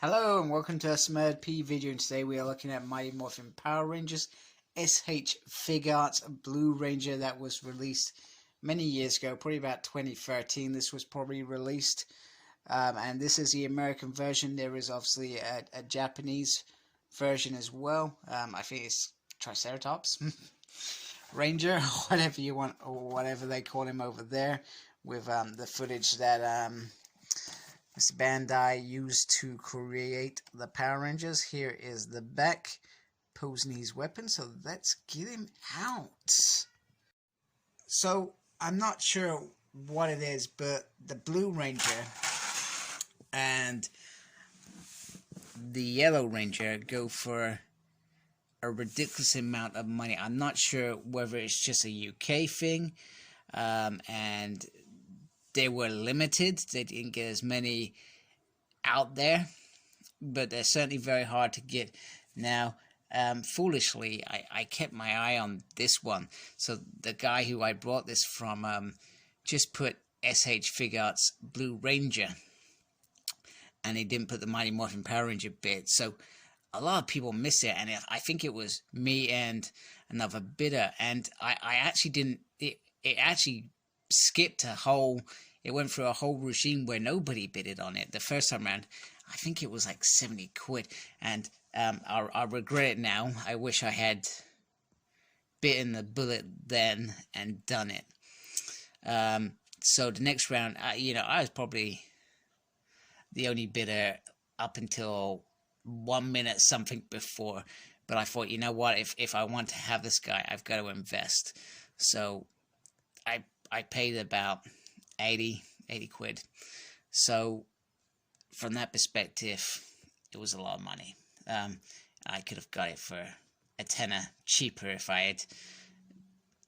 Hello and welcome to a Smurd P video, and today we are looking at Mighty Morphin Power Rangers H Figuarts Blue Ranger that was released many years ago, probably about 2013 this was probably released. And this is the American version. There is obviously a Japanese version as well. I think it's Triceratops Ranger, whatever you want, or whatever they call him over there, with the footage that this Bandai used to create the Power Rangers. Here is the back posing his weapon, so let's get him out. So I'm not sure what it is, but the Blue Ranger and the Yellow Ranger go for a ridiculous amount of money. I'm not sure whether it's just a UK thing, and they were limited. They didn't get as many out there, but they're certainly very hard to get. Now, foolishly, I kept my eye on this one. So the guy who I brought this from just put H Figuarts Blue Ranger, and he didn't put the Mighty Morphin Power Ranger bit. So a lot of people miss it, and I think it was me and another bidder, and I actually didn't. It actually skipped a whole. It went through a whole regime where nobody bidded on it the first time around. I think it was like 70 quid, and I regret it now. I wish I had bitten the bullet then and done it. So the next round, I was probably the only bidder up until 1 minute something before, but I thought, you know what, if I want to have this guy, I've got to invest. So I paid about 80 quid. So from that perspective, it was a lot of money. I could have got it for a tenner cheaper if I had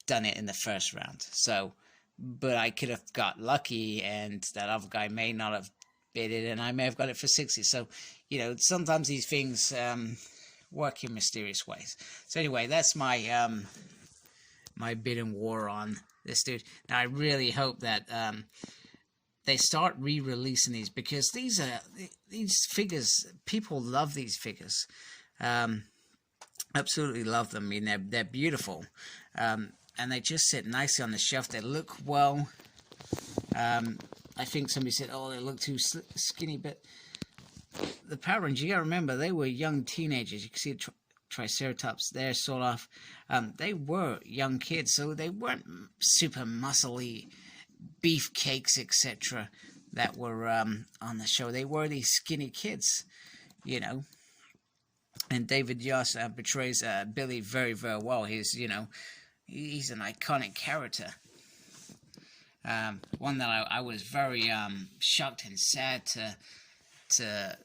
done it in the first round. So, but I could have got lucky, and that other guy may not have bid it, and I may have got it for 60. So, sometimes these things work in mysterious ways. So anyway, that's my my bidding war on this dude. Now I really hope that they start re-releasing these, because these figures, people love these figures, absolutely love them. I mean, they're beautiful, and they just sit nicely on the shelf. They look well. I think somebody said, "Oh, they look too skinny," but the Power Rangers, you gotta remember, they were young teenagers. You can see Triceratops there, sort of. They were young kids, so they weren't super muscly beefcakes, etc., that were on the show. They were these skinny kids, And David Yost portrays Billy very, very well. He's an iconic character. One that I was very shocked and sad to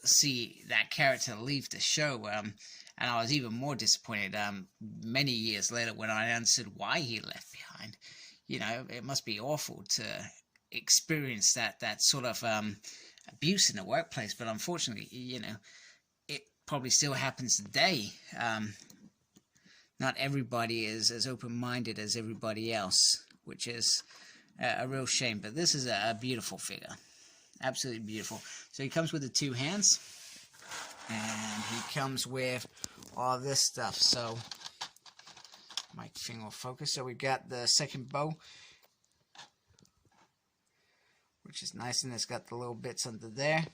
see that character leave the show. And I was even more disappointed many years later when I answered why he left behind. It must be awful to experience that sort of abuse in the workplace. But unfortunately, it probably still happens today. Not everybody is as open-minded as everybody else, which is a real shame. But this is a beautiful figure. Absolutely beautiful. So he comes with the two hands, and he comes with all this stuff. So my finger will focus. So we've got the second bow, which is nice, and it's got the little bits under there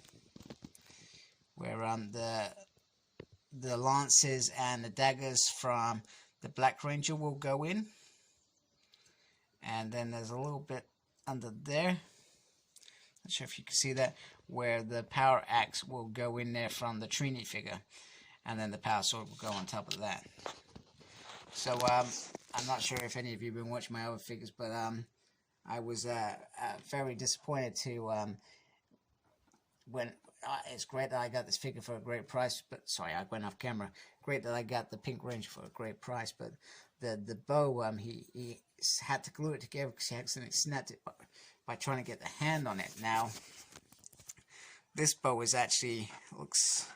where the lances and the daggers from the Black Ranger will go in. And then there's a little bit under there, not sure if you can see that, where the power axe will go in there from the Trini figure, and then the power sword will go on top of that. So I'm not sure if any of you have been watching my other figures, but I was very disappointed to when it's great that I got this figure for a great price. But sorry, I went off camera. Great that I got the Pink Ranger for a great price, but the bow, he had to glue it together because he accidentally snapped it by trying to get the hand on it. Now, this bow looks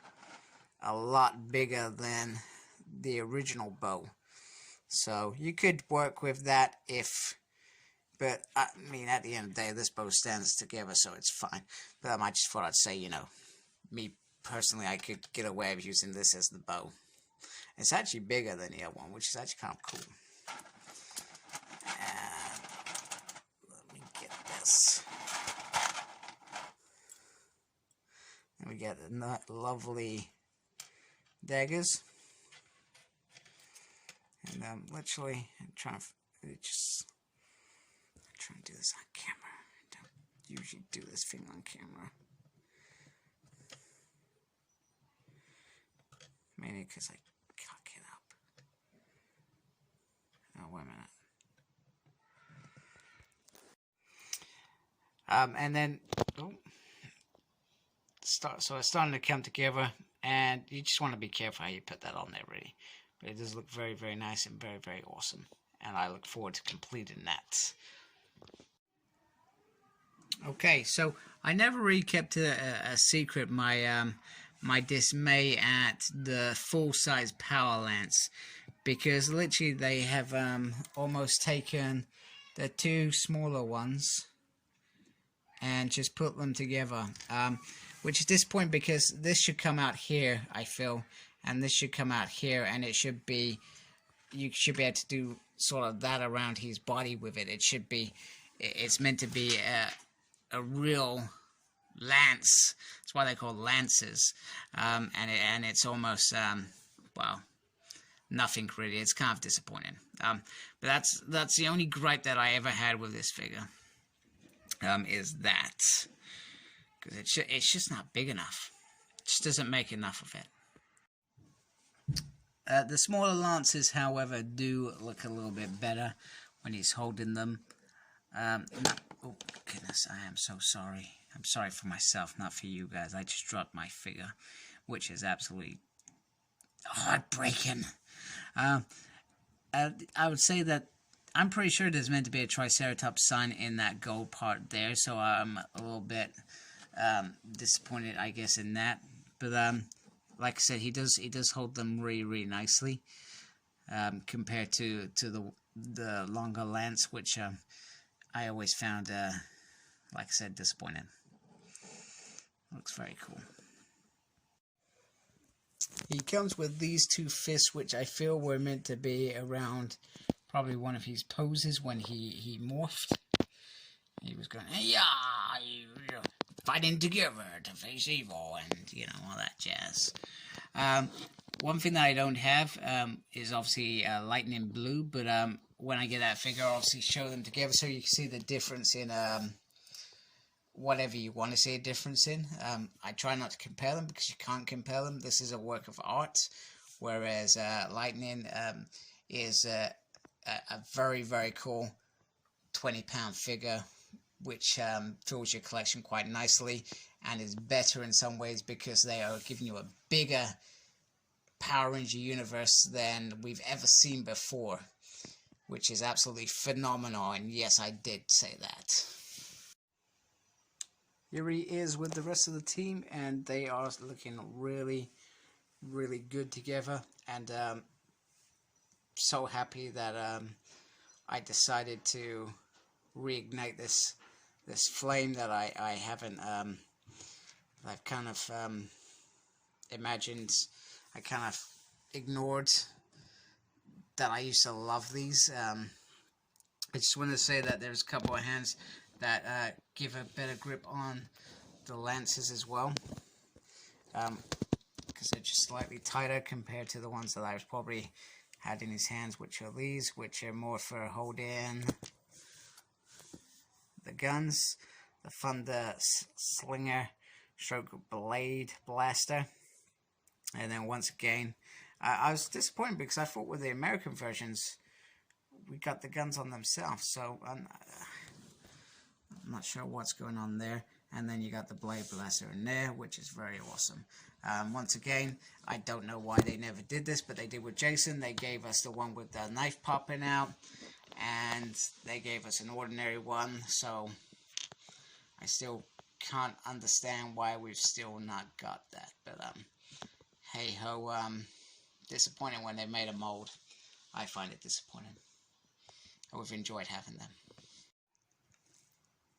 a lot bigger than the original bow. So you could work with that but I mean, at the end of the day, this bow stands together, so it's fine. But I just thought I'd say, me personally I could get away with using this as the bow. It's actually bigger than the other one, which is actually kind of cool. And let me get this. And we get the lovely daggers. And literally, I'm trying to do this on camera. I don't usually do this thing on camera. Mainly because I cock it up. Oh, wait a minute. And then, so it's starting to come together, and you just want to be careful how you put that on there, really. But it does look very, very nice and very, very awesome. And I look forward to completing that. Okay, so I never really kept a secret my my dismay at the full-size power lance, because literally they have almost taken the two smaller ones and just put them together, which is disappointing because this should come out here, I feel, and this should come out here, and it should be, you should be able to do sort of that around his body with it. It should be, it's meant to be a real lance. That's why they're called lances, and it's almost well, nothing really. It's kind of disappointing. But that's the only gripe that I ever had with this figure, is that, because it's just not big enough. It just doesn't make enough of it. The smaller lances, however, do look a little bit better when he's holding them. Oh goodness, I am so sorry. I'm sorry for myself, not for you guys. I just dropped my figure, which is absolutely heartbreaking. I would say that I'm pretty sure there's meant to be a Triceratops sign in that gold part there, so I'm a little bit disappointed, I guess, in that. But like I said, he does hold them really, really nicely, compared to the longer lance, which I always found, like I said, disappointing. Looks very cool. He comes with these two fists, which I feel were meant to be around probably one of his poses when he morphed. He was going, yeah, fighting together to face evil, and all that jazz. One thing that I don't have is obviously lightning blue, but when I get that figure, I'll obviously show them together so you can see the difference in whatever you want to see a difference in. I try not to compare them because you can't compare them. This is a work of art, whereas lightning is a very, very cool 20-pound figure, which fills your collection quite nicely and is better in some ways because they are giving you a bigger Power Ranger universe than we've ever seen before, which is absolutely phenomenal. And yes, I did say that. Here he is with the rest of the team, and they are looking really, really good together. And so happy that I decided to reignite this flame that I haven't I've kind of imagined. I kind of ignored that I used to love these. I just wanted to say that there's a couple of hands that give a better grip on the lances as well, because they're just slightly tighter compared to the ones that I've probably had in his hands, which are these, which are more for holding the guns, the Thunder Slinger stroke Blade Blaster. And then once again, I was disappointed because I thought with the American versions we got the guns on themselves, so I'm not sure what's going on there. And then you got the Blade Blaster in there, which is very awesome. Once again, I don't know why they never did this, but they did with Jason. They gave us the one with the knife popping out, and they gave us an ordinary one, so I still can't understand why we've still not got that. But hey ho, disappointing when they made a mold. I find it disappointing. I would have enjoyed having them.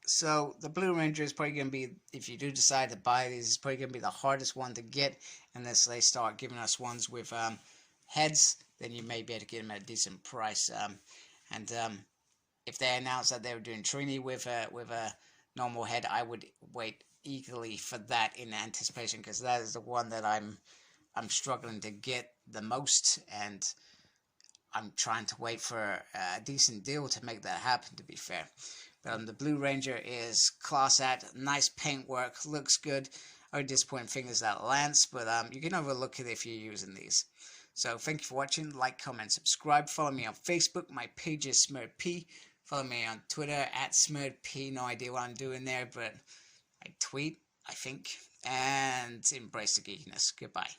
So the Blue Ranger is probably going to be, if you do decide to buy these, it's probably going to be the hardest one to get unless they start giving us ones with heads. Then you may be able to get them at a decent price. And if they announce that they were doing Trini with a normal head, I would wait eagerly for that in anticipation, because that is the one that I'm struggling to get the most, and I'm trying to wait for a decent deal to make that happen, to be fair. But the Blue Ranger is class act, nice paintwork, looks good. Only disappointing thing is that lance, but you can overlook it if you're using these. So thank you for watching. Like, comment, subscribe. Follow me on Facebook. My page is SmurredP. Follow me on Twitter at SmurredP. No idea what I'm doing there, but I tweet, I think. And embrace the geekiness. Goodbye.